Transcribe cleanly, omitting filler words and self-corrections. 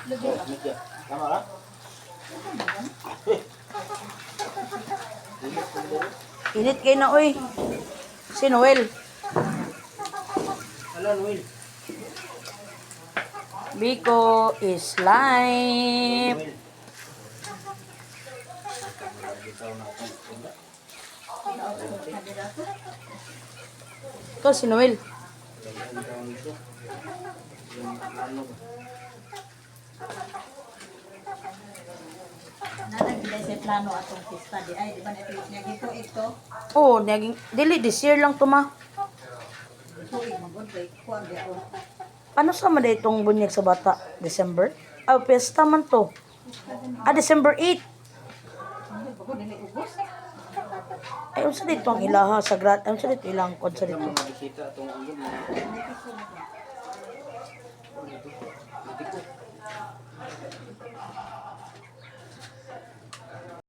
Tama ka? Init kayo na, uy. Si Noel. Hello, Noel. Biko is live. Ito si Noel. Nanagbilay sa plano atong pista di ay di ba nagito ito Oh, naging dili this year lang to ma. tuig magod kay kuan di ako Ano sa man itong bunyag sa bata? December? Ah, pesta man to. Ah, December 8. magod dili ugos Ay, unsa dito ang ilaha sa grad? Unsa dito ilang kod sa dito? Bisita itong ulo mo.